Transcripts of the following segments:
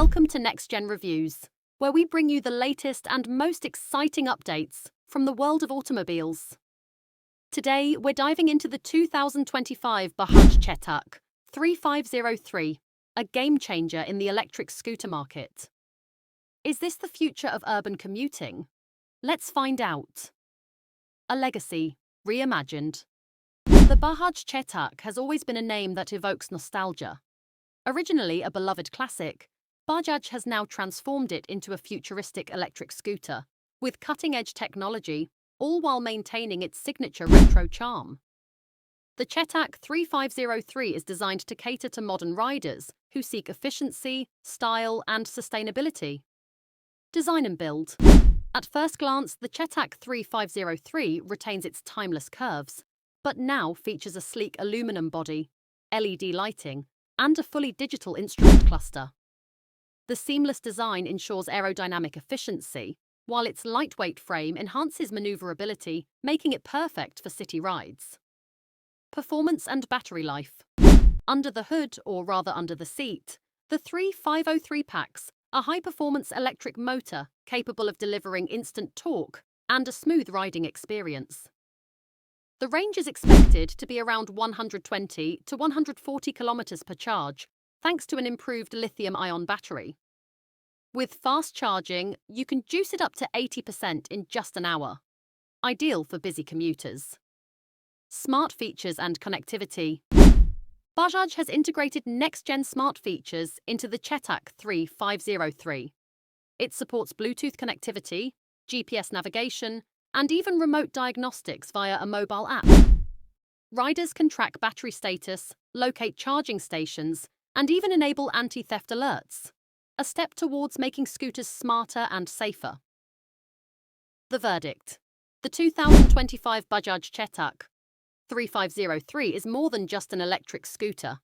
Welcome to Next Gen Reviews, where we bring you the latest and most exciting updates from the world of automobiles. Today, we're diving into the 2025 Bajaj Chetak 3503, a game changer in the electric scooter market. Is this the future of urban commuting? Let's find out. A legacy, reimagined. The Bajaj Chetak has always been a name that evokes nostalgia. Originally a beloved classic, Bajaj has now transformed it into a futuristic electric scooter, with cutting-edge technology, all while maintaining its signature retro charm. The Chetak 3503 is designed to cater to modern riders who seek efficiency, style, and sustainability. Design and build. At first glance, the Chetak 3503 retains its timeless curves, but now features a sleek aluminum body, LED lighting, and a fully digital instrument cluster. The seamless design ensures aerodynamic efficiency, while its lightweight frame enhances maneuverability, making it perfect for city rides. Performance and battery life. Under the hood, or rather under the seat, the 3503 packs a high-performance electric motor capable of delivering instant torque and a smooth riding experience. The range is expected to be around 120 to 140 kilometers per charge, thanks to an improved lithium-ion battery. With fast charging, you can juice it up to 80% in just an hour. Ideal for busy commuters. Smart features and connectivity. Bajaj has integrated next-gen smart features into the Chetak 3503. It supports Bluetooth connectivity, GPS navigation, and even remote diagnostics via a mobile app. Riders can track battery status, locate charging stations, and even enable anti-theft alerts, a step towards making scooters smarter and safer. The verdict. The 2025 Bajaj Chetak 3503 is more than just an electric scooter.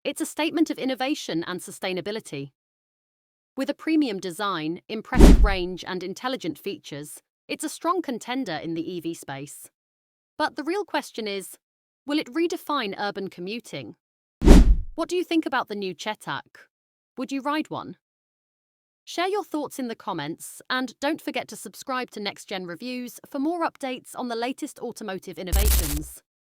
It's a statement of innovation and sustainability. With a premium design, impressive range, and intelligent features, it's a strong contender in the EV space. But the real question is, will it redefine urban commuting? What do you think about the new Chetak? Would you ride one? Share your thoughts in the comments, and don't forget to subscribe to Next Gen Reviews for more updates on the latest automotive innovations.